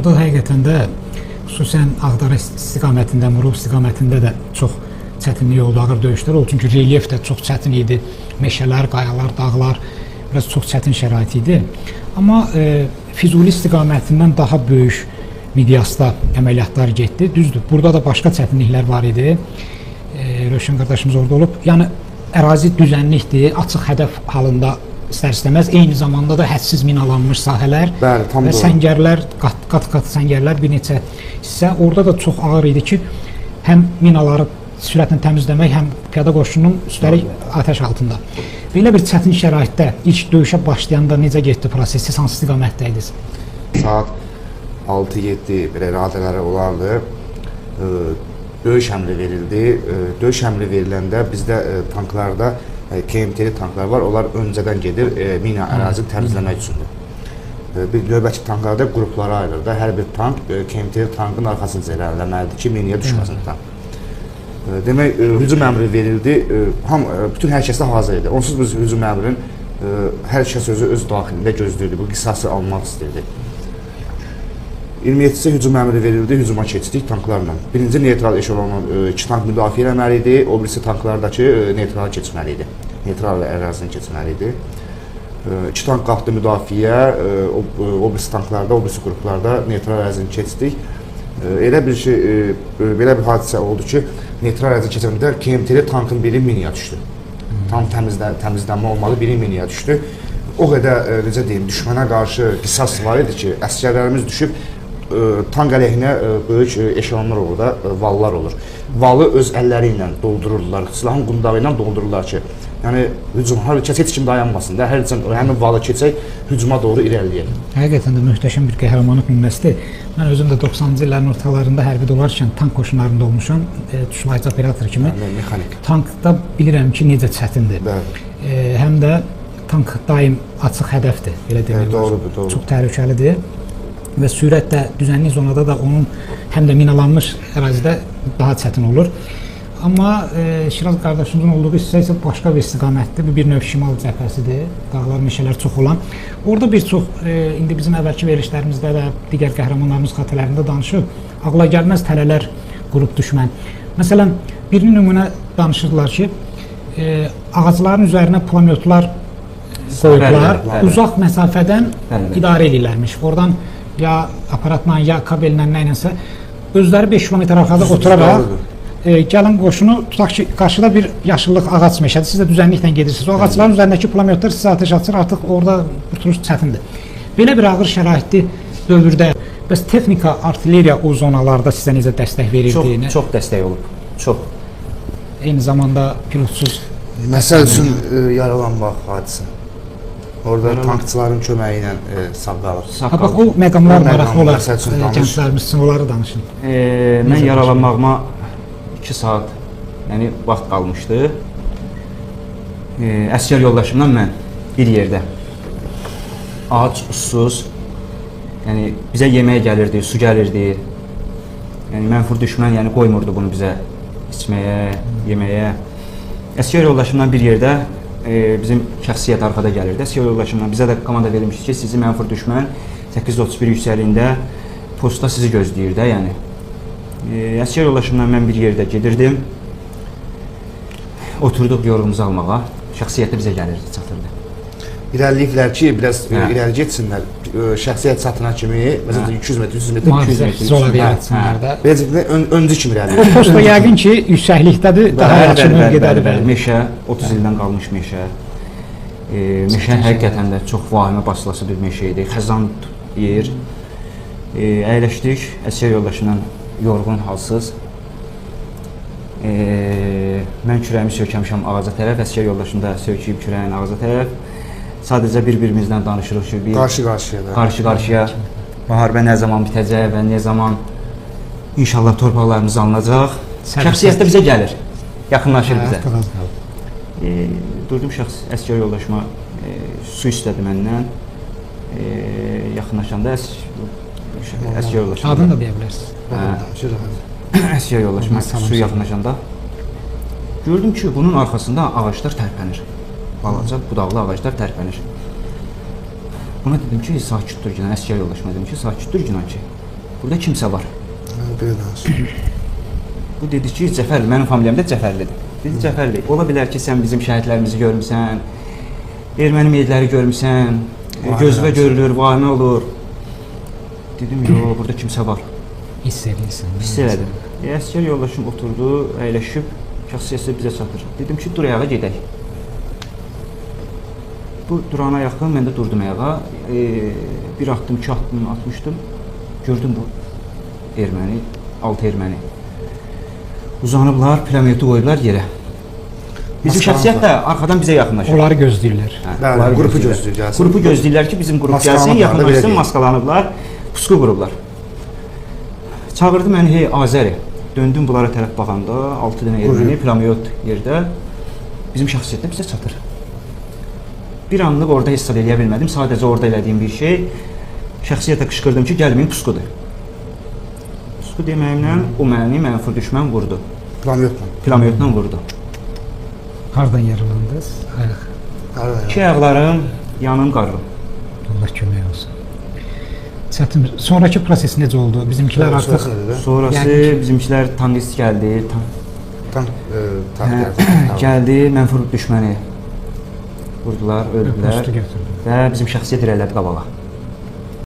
orada həqiqətən də xüsusən Ağdərə istiqamətində, Murad istiqamətində də çox çətinlik oldu, ağır döyüşlər oldu. Çünki relyef də çox çətin idi. Meşələr, qayalar, dağlar biraz çox çətin şərait idi. Amma Füzuli istiqamətindən daha böyük miqyasda əməliyyatlar getdi. Düzdür, burada da başqa çətinliklər var idi. Rövşən qardaşımız orada olub. Yəni ərazi düzənlikdir, açıq hədəf halında istər-istəməz, eyni zamanda da hədsiz minalanmış sahələr. Bəli, tam və doğru. səngərlər, qat-qat səngərlər bir neçə hissə. Orada da çox ağır idi ki, həm minaları sürətlə təmizləmək, həm piyada qoşunun üstəlik atəş altında. Belə bir çətin şəraitdə ilk döyüşə başlayanda necə getdi proses? Siz hansı istiqamətdə idiniz? Saat 6-7 belə radələri olardı. Döyüş əmri verildi. Döyüş əmri veriləndə bizdə tanklarda KMT-li tanklar var. Onlar öncədən gedir mina ərazini təmizləmək üçündür. Bir növbəti tanklarda qruplara ayrılır da. Hər bir tank KMT-li tankın arxasınca irəliləməlidir ki, minaya düşməsin tank. Demək, hücum əmri verildi. Bütün hər kəs də hazır idi. Onsuz biz hücum əmrinin hər kəs öz daxilində gözləyirdi. Bu qisası almaq istəyirdi. 27-si hücum əmri verildi, hücuma keçdik tanklarla. Birinci neytral eşelonun 2 tank müdafiə eləməli idi, o birisi tanklardakı neytrala keçməli idi. Neytral ərazini keçməli idi. 2 tank qalxdı müdafiə, o birisi tanklarda, o birisi qruplarda neytral ərazini keçdik. Elə bir hadisə oldu ki, neytral ərazini keçəndə KMT-li tankın biri minaya düşdü. Tam təmizlənmə olmalı, biri minaya düşdü. O qədər, necə deyim, düşmənə qarşı qisas var idi ki, əsgərlərimiz düşüb, tank əleyhinə böyük eşelonlar olur da, vallar olur. Valı öz əlləri ilə doldururlar, silahın qundağı ilə doldururlar ki, yəni hücum, heç kim dayanmasın da, həmin valı keçək, hücuma doğru irəliyək. Həqiqətən də möhtəşəm bir qəhrəmanlıq nümunəsidir. Mən özüm də 90-cı illərin ortalarında hərbi dolarkən tank qoşunlarında olmuşam, tuşlayıcı operator kimi. Mexanik. Tankda bilirəm ki, necə çətindir. Həm də tank daim açıq hədəfdir, belə demək olar. Doğrudur. Çox təhlükəlidir və sürət də düzənlik zonada da onun həm də minalanmış ərazidə daha çətin olur. Amma Şiraz qardaşımızın olduğu hissə isə başqa bir istiqamətdir. Bu bir növ şimal cəbhəsidir, dağlar, meşələr çox olan. Orada bir çox, indi bizim əvvəlki verilişlərimizdə və digər qəhrəmanlarımız xatirələrində danışıb, ağla gəlməz tələlər qurub düşmən. Məsələn, bir nümunə danışırdılar ki, ağacların üzərinə pulemyotlar qoyublar, uzaq məsafədən idarə edirlərmiş. Oradan ya aparatla, ya kabellə, nə ilənsə, özləri 5 kilometr arxada oturaraq, gəlin qoşunu, tutaq ki, qarşıda bir yaşıllıq ağac meşədir, siz də düzənliklə gedirsiniz. O ağacların üzərindəki pulemyotlar sizə atəş açır, artıq orada qurtuluş çətindir. Belə bir ağır şəraitli dövrdə, bəs texnika, artilleriya o zonalarda sizə necə dəstək verirdi? Çox dəstək olub, çox. Eyni zamanda pilotsuz. Məsəl üçün yaralanmaq hadisə. Orada tankçıların köməyi ilə sağ qalır. Bax, o məqamlar maraqlı olar, gənclərimiz üçün onları danışın. Mən yaralanmağıma 2 saat vaxt qalmışdı. Əsgər yoldaşımla mən bir yerdə ağac uçsuz, bizə yemək gəlirdi, su gəlirdi. Mənfur düşmən qoymurdu bunu bizə içməyə, yeməyə. Əsgər yoldaşımla bir yerdə bizim şəxsiyyət arxada gəlirdi. Əsgər yoldaşımla bizə də komanda verilmişdi ki, sizi mənfur düşmən 831 yüksəliyində postda sizi gözləyir də, Əsgər yoldaşımla mən bir yerdə gedirdim, oturduq yorğumuzu almağa, şəxsiyyətə bizə gəlirdi, çatırdı. İrəliyiblər ki, biraz irəli getsinlər, şəxsiyyət çatına kimi, məsələn 200 metr, 300 metr, 200 metr. Zolada yatsınlar da. Öncü kimi irəliyiblər. O posta yəqin ki, yüksəklikdədir, daha yaxşı mövqedədir. Meşə, 30 ildən qalmış meşə. Meşə həqiqətən də çox vahimə basılası bir meşə idi, xəzan yer. Əyləşdik, əsgər yoldaşımla yorğun, halsız. Mən kürəyimi sökəmişəm ağaca tərəf, əsgər yoldaşım da söküyüb kürəyin ağaca tərəf. Sadəcə bir-birimizdən danışırıq ki, qarşı-qarşıya müharibə nə zaman bitəcək və nə zaman inşallah torpaqlarımız alınacaq. Şəxsiyyət də bizə gəlir, yaxınlaşır bizə. Durdum əsgər yoldaşıma su istədi məndən. Yaxınlaşanda əsgər yoldaşıma... Adını da deyə bilərsiniz. Əsgər yoldaşıma su yaxınlaşanda gördüm ki, bunun arxasında ağaçlar tərpənir. Balaca budaqlı ağaclar tərpənir. Buna dedim ki, sakit dur Günan, əsgər yoldaşıma dedim ki, sakit dur Günan ki, Burada kimsə var. Belə danış. Bu dedi ki, Cəfərli, mənim familiyam da Cəfərlidir. Dedi, Cəfərli, ola bilər ki, sən bizim şəhidlərimizi görmüsən, erməni meyitləri görmüsən, gözvə görülür, vahimə olur. Dedim, yox, burada kimsə var. Hiss edirsən. Hiss elədim. Əsgər yoldaşım oturdu, əyləşib, şəxsiyyəsi bizə çatır. Dedim ki, dur ayağa gedək. Bu durana yaxın mən də durdum ayağa. Bir atdım, 2 atdım, atmışdım. Gördüm bu erməni, 6 erməni. Uzanıblar, pulemyoti qoydular yerə. Bizim şəxsiyyət də arxadan bizə yaxınlaşır. Onları gözləyirlər. Bəli, qrupu gözləyir gəlsin. Qrupu gözləyirlər ki, bizim qrup gəlsin, Maskalanıblar da, belə yaxınlaşsın, deyək. maskalanıblar, pusqu qurublar. Çağırdı məni, hey Azəri. Döndüm bunlara tərəf baxanda, 6 dənə erməni, pulemyot yerdə. Bizim şəxsiyyət də bizə çatır. Bir anlıq orada hesab eləyə bilmədim. Sadəcə orada elədiyim bir şey, şəxsiyyətə qışqırdım ki, gəlməyin, pusqudur. Pusqu deməyimlə o məni mənfur düşmən vurdu. Pulemyotla. Pulemyotla vurdu. Hardan yaralandınız? Ayaq. İki ayaqlarım, yanım, qarnım. Allah kömək olsun. Çətin. Sonrakı proses necə oldu? Bizimkilər artıq Sonrası Yəni- bizimkilər tankist gəldi. Gəldi, mənfur düşməni vurdular, öldülər postu götürdü. və bizim şəxsiyyət irəlilədi qabağa.